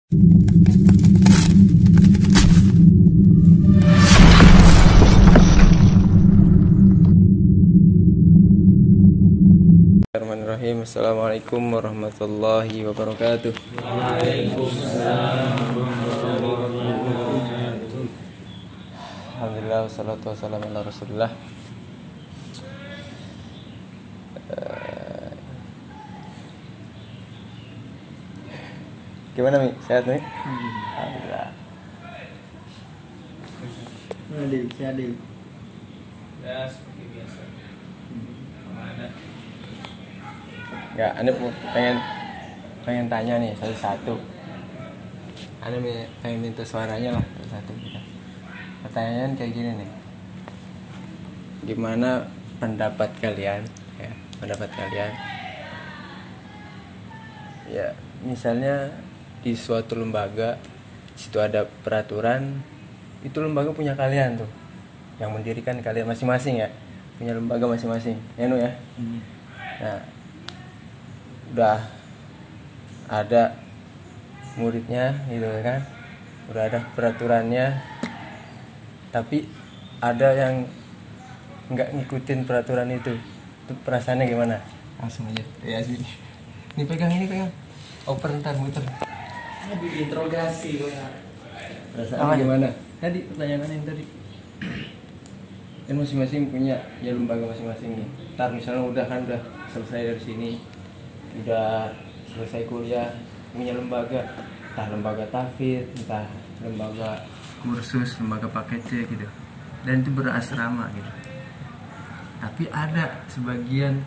Bismillahirrahmanirrahim. Assalamualaikum warahmatullahi wabarakatuh. Waalaikumsalam warahmatullahi wabarakatuh. Alhamdulillah, wassalatu wassalamu ala rasulillah. Gimana Mi? Sehat Mi? Alhamdulillah. Sehat. Ya seperti biasa. Mana? Enggak, Ane pengen tanya nih satu-satu. Ane pengen minta suaranya lah satu-satu gitu. Pertanyaan kayak gini nih. Gimana pendapat kalian? Ya, pendapat kalian. Ya, misalnya di suatu lembaga situ ada peraturan, itu lembaga punya kalian tuh, yang mendirikan kalian masing-masing ya, punya lembaga masing-masing, ya Nu ya. Nah, udah ada muridnya gitu kan, udah ada peraturannya, tapi ada yang nggak ngikutin peraturan itu perasaannya gimana? Langsung aja ya sini. Ini pegang. Oper ntar muter. Diinterogasi Perasaan gimana? Tadi pertanyaan yang tadi. Kan masing-masing punya ya lembaga masing-masing nih. Ntar misalnya udah selesai dari sini, udah selesai kuliah, punya lembaga, entah lembaga tahfidz, entah lembaga kursus, lembaga paket C gitu. Dan itu berasrama gitu. Tapi ada sebagian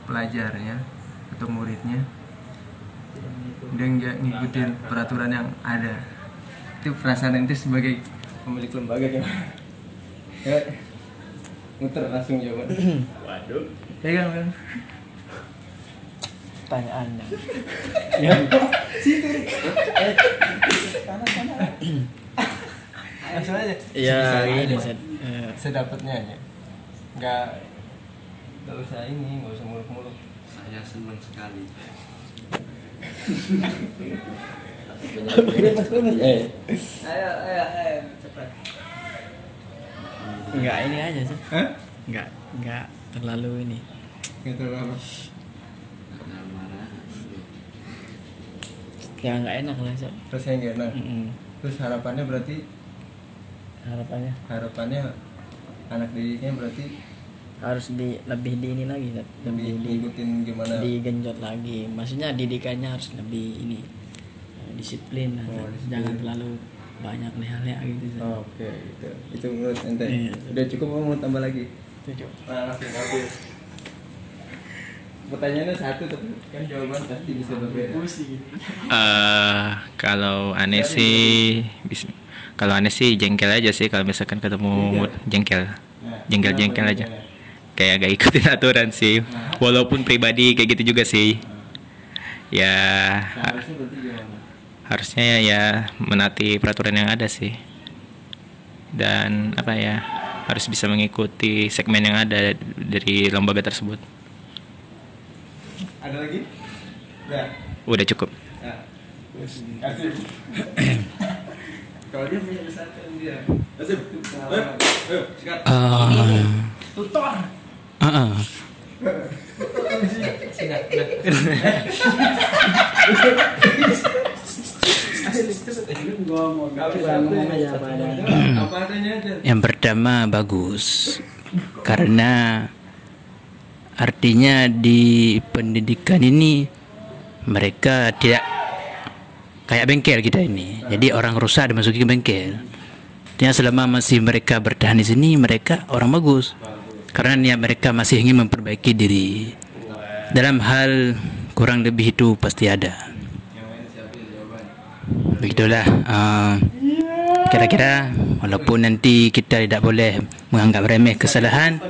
pelajarnya atau muridnya dia nggak ngikutin peraturan yang ada. Itu perasaan ente sebagai pemilik lembaga gimana? Ya, muter langsung jawaban. Waduh. Pegang kan? pertanyaannya. Ya. Situ. Langsung aja. Ya ini sedapatnya aja. Nggak usah muluk-muluk. Saya senang sekali. Ayo cepat. enggak ini aja sih. Hah? Enggak terlalu ini. Nggak tahu apa. Marah. Ya enggak enak lah sih. Rasanya nggak enak. Terus harapannya berarti Harapannya anak didiknya berarti harus lebih di ini lagi, lebih ngikutin gimana? digenjot lagi. Maksudnya didikannya harus lebih ini disiplin lah. Disiplin. Jangan terlalu banyak leha-leha gitu sih. Oh, oke, gitu. Itu menurut ente. Iya. Udah cukup mau tambah lagi? Setuju. Langsung habis. Pertanyaannya satu tapi kan jawaban pasti bisa berbeda. Kalau aneh sih jengkel aja sih kalau misalkan ketemu jengkel aja, kayak gak ikutin aturan sih, walaupun pribadi kayak gitu juga sih ya. Harusnya ya menaati peraturan yang ada sih, dan harus bisa mengikuti segmen yang ada dari lembaga tersebut. Ada lagi? Udah cukup. Nah, kasih. Kalau dia punya satu dia. Kasih. Ayo, sikat. Tutor. Sikat. Apa adanya aja. Yang pertama bagus, karena artinya di pendidikan ini mereka tidak kayak bengkel kita ini. Jadi orang rusak dimasuki ke bengkel. Artinya selama masih mereka bertahan di sini, mereka orang bagus. Karena niat mereka masih ingin memperbaiki diri. Dalam hal kurang lebih itu pasti ada. Begitulah. Kira-kira walaupun nanti kita tidak boleh menganggap remeh kesalahan,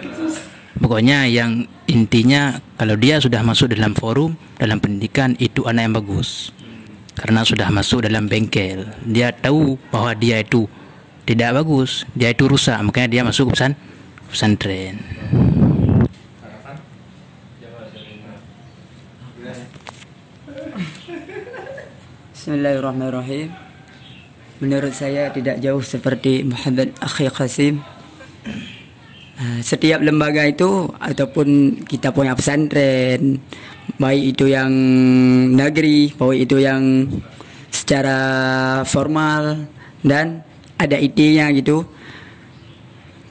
pokoknya yang intinya kalau dia sudah masuk dalam forum, dalam pendidikan, itu anak yang bagus. Karena sudah masuk dalam bengkel, dia tahu bahwa dia itu tidak bagus, dia itu rusak, makanya dia masuk ke pesantren. Bismillahirrahmanirrahim. Menurut saya tidak jauh seperti Muhammad Akhi Qasim. Setiap lembaga itu ataupun kita punya pesantren, baik itu yang negeri, baik itu yang secara formal dan ada IT-nya gitu.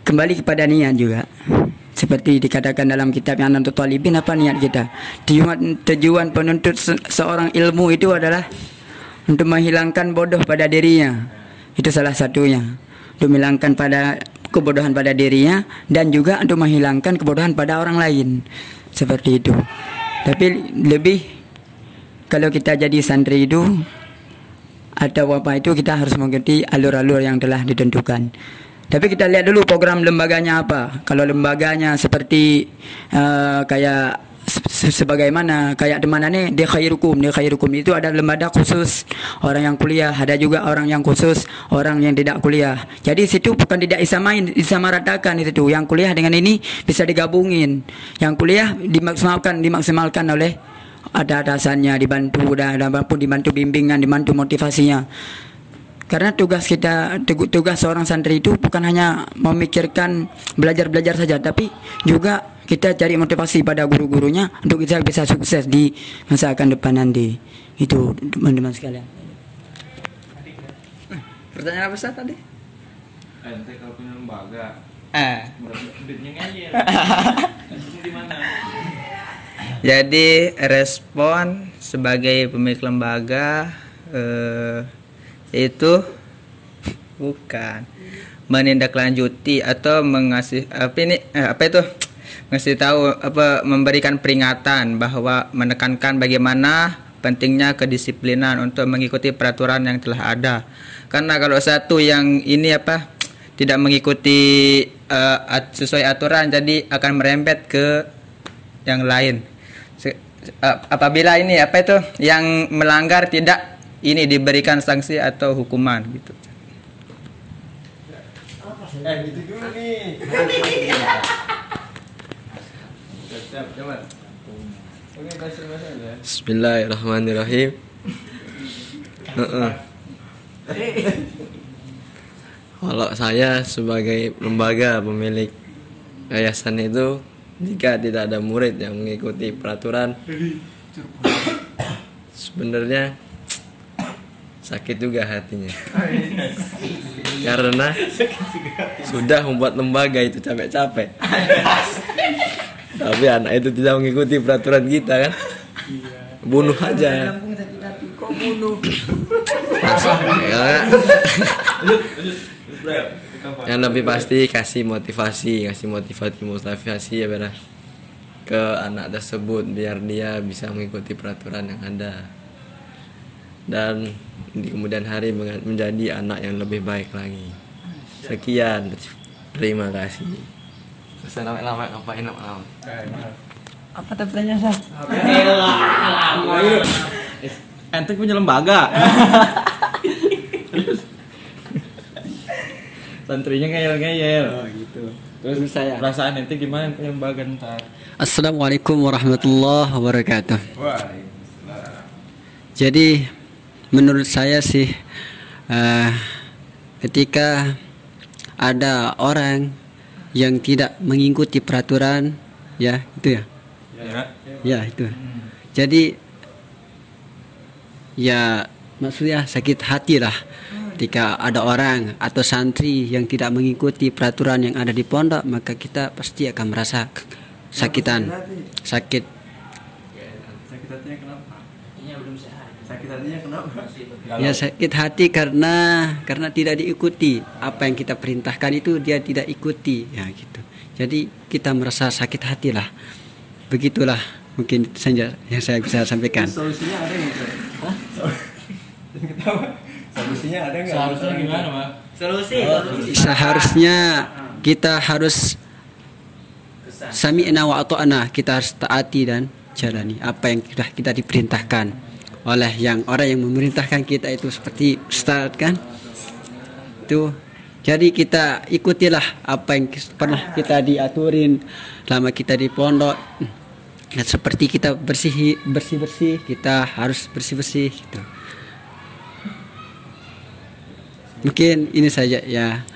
Kembali kepada niat juga. Seperti dikatakan dalam kitab yang Anantu Talibin, apa niat kita? Tujuan penuntut seorang ilmu itu adalah untuk menghilangkan bodoh pada dirinya. Itu salah satunya. Untuk menghilangkan kebodohan pada dirinya dan juga untuk menghilangkan kebodohan pada orang lain. Seperti itu. Tapi lebih kalau kita jadi santri itu atau apa itu kita harus mengikuti alur-alur yang telah ditentukan. Tapi kita lihat dulu program lembaganya apa. Kalau lembaganya seperti kayak sebagaimana kayak temanannya di khairukum itu ada lembaga khusus orang yang kuliah, ada juga orang yang khusus orang yang tidak kuliah. Jadi situ bukan tidak disamaratakan itu. Yang kuliah dengan ini bisa digabungin. Yang kuliah dimaksimalkan oleh ada atasannya, dibantu dan pun dibantu bimbingan, dibantu motivasinya. Karena tugas seorang santri itu bukan hanya memikirkan belajar saja, tapi juga kita cari motivasi pada guru-gurunya untuk kita bisa sukses di masa akan depan nanti. Itu teman-teman sekalian. Pertanyaan apa tadi? Ente kalau punya lembaga, duitnya ngayel. Gimana? Jadi respon sebagai pemilik lembaga itu bukan menindaklanjuti atau mengasih ngasih tahu memberikan peringatan bahwa menekankan bagaimana pentingnya kedisiplinan untuk mengikuti peraturan yang telah ada. Karena kalau satu yang ini tidak mengikuti sesuai aturan, jadi akan merembet ke yang lain. Apabila ini yang melanggar tidak ini diberikan sanksi atau hukuman gitu. Gitu dulu nih. Bismillahirrahmanirrahim. Kalau saya sebagai lembaga pemilik yayasan itu, jika tidak ada murid yang mengikuti peraturan, sebenarnya sakit juga hatinya. Karena sudah membuat lembaga itu capek-capek, tapi anak itu tidak mengikuti peraturan kita kan, bunuh aja. Yang lebih pasti kasih motivasi ya benar ke anak tersebut biar dia bisa mengikuti peraturan yang ada dan di kemudian hari menjadi anak yang lebih baik lagi. Sekian, terima kasih. Lama ngapain lama? Apa pertanyaan saya? Ente punya lembaga. Santrinya ngeyel-ngeyel. Oh gitu. Terus saya perasaan ente gimana punya lembaga ntar? Assalamualaikum warahmatullahi wabarakatuh. Jadi menurut saya sih ketika ada orang yang tidak mengikuti peraturan ya itu ya itu. Jadi ya maksudnya sakit hati lah ketika ada orang atau santri yang tidak mengikuti peraturan yang ada di pondok, maka kita pasti akan merasa sakit hatinya kenapa? Sakit hatinya kenapa? Ya sakit hati karena tidak diikuti apa yang kita perintahkan itu dia tidak ikuti ya gitu. Jadi kita merasa sakit hati lah. Begitulah mungkin saja yang saya bisa sampaikan. Solusinya ada nggak? Solusinya ada nggak? Seharusnya gimana, Pak? Solusi. Seharusnya kita harus sami'na wa ata'na, kita harus taati dan jalani apa yang sudah kita diperintahkan oleh orang yang memerintahkan kita itu seperti Ustaz kan. Itu jadi kita ikutilah apa yang pernah kita diaturin selama kita di pondok. Nah, seperti kita bersih kita harus bersih gitu. Mungkin ini saja ya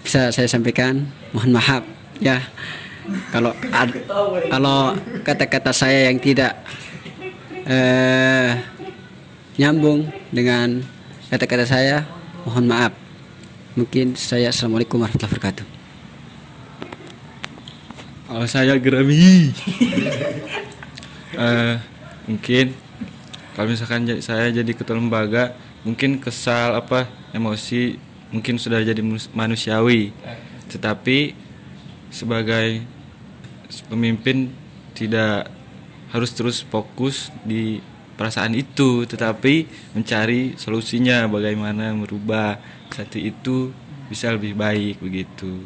bisa saya sampaikan. Mohon maaf ya kalau kata-kata saya yang tidak nyambung dengan kata-kata saya, mohon maaf. Mungkin saya, assalamualaikum warahmatullahi wabarakatuh. Kalau saya Gerami. Mungkin kalau misalkan saya jadi ketua lembaga, mungkin kesal emosi mungkin sudah jadi manusiawi, tetapi sebagai pemimpin tidak harus terus fokus di perasaan itu, tetapi mencari solusinya bagaimana merubah satu itu bisa lebih baik begitu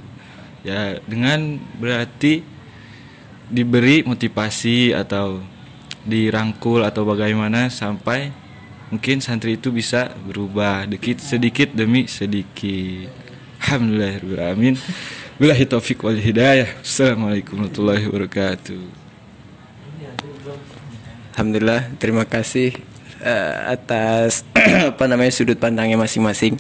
ya, dengan berarti diberi motivasi atau dirangkul atau bagaimana sampai mungkin santri itu bisa berubah sedikit demi sedikit. Alhamdulillahirrahmanirrahim. Billahi taufik wal hidayah. Assalamualaikum warahmatullahi wabarakatuh. Alhamdulillah, terima kasih atas sudut pandangnya masing-masing.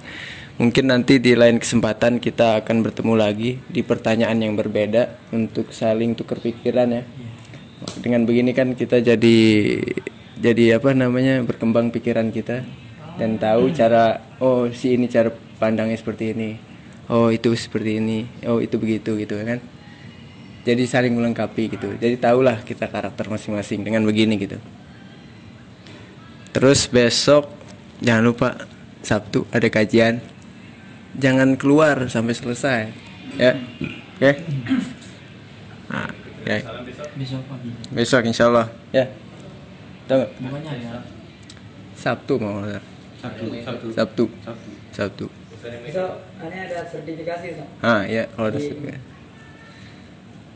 Mungkin nanti di lain kesempatan kita akan bertemu lagi di pertanyaan yang berbeda untuk saling tukar pikiran ya. Dengan begini kan kita jadi berkembang pikiran kita dan tahu cara, oh si ini cara pandangnya seperti ini, oh itu seperti ini, oh itu begitu gitu kan. Jadi saling melengkapi gitu. Jadi tahulah kita karakter masing-masing dengan begini gitu. Terus besok jangan lupa Sabtu ada kajian. Jangan keluar sampai selesai. Ya. Oke. Nah, oke. Besok insyaallah. Ya. Tahu enggak? Bukannya ya. Sabtu mau. Sabtu. Besok ada sertifikasi, Sob. Ya, kalau ada sertifikasi.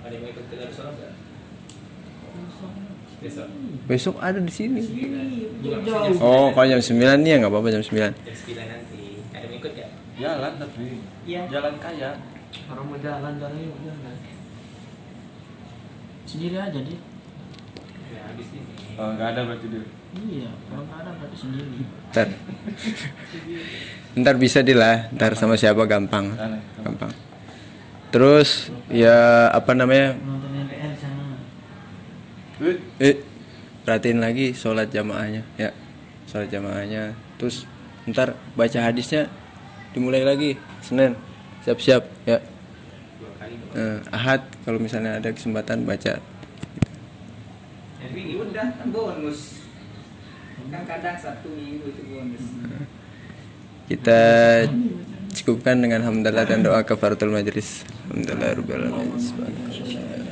Ada yang ikut dengar sholat nggak? Besok ada di sini. Jauh. Oh, kalau jam 9 nih ya nggak apa-apa jam 9. Jam 9 nanti. Ada yang ikut nggak? Jalan tapi jalan kaya. Orang mau jalan yuk jalan. Sendiri aja deh. Ya habis ini. Oh, nggak ada berarti dia. Iya, kalau nggak ada berarti sendiri. Ntar bisa ntar sama siapa gampang. Terus ya Nonton LPR sana. perhatiin lagi sholat jamaahnya ya, sholat jamaahnya. Terus ntar baca hadisnya dimulai lagi Senin, siap-siap ya. Ahad kalau misalnya ada kesempatan baca. Ini udah kan bonus. Kan kadang Sabtu Minggu itu bonus. Kita cukupkan dengan hamdalah dan doa kafaratul majlis. Alhamdulillahirabbil alamin.